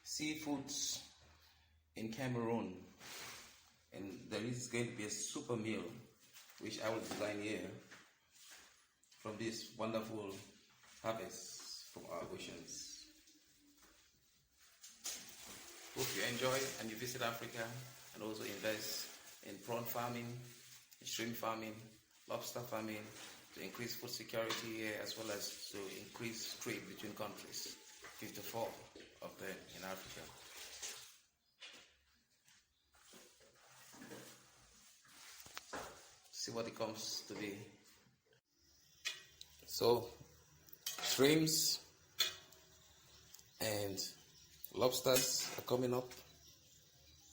seafoods in Cameroon, and there is going to be a super meal which I will design here from this wonderful harvest from our oceans. Hope you enjoy and you visit Africa and also invest in prawn farming, shrimp farming, lobster farming to increase food security here as well as to increase trade between countries. 54 of them in Africa. See what it comes to be. So, shrimps and lobsters are coming up.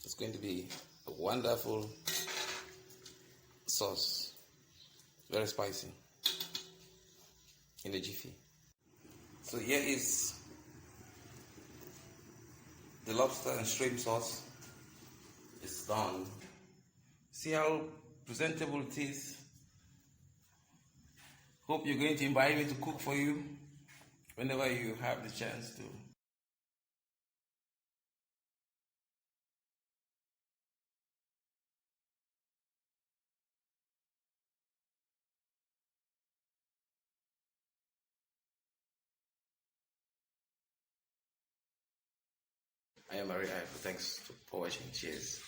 It's going to be a wonderful sauce, very spicy, in a jiffy. So here is the lobster and shrimp sauce. It's done. See how presentable it is. Hope you're going to invite me to cook for you whenever you have the chance to. I am Arrey. Thanks for watching. Cheers.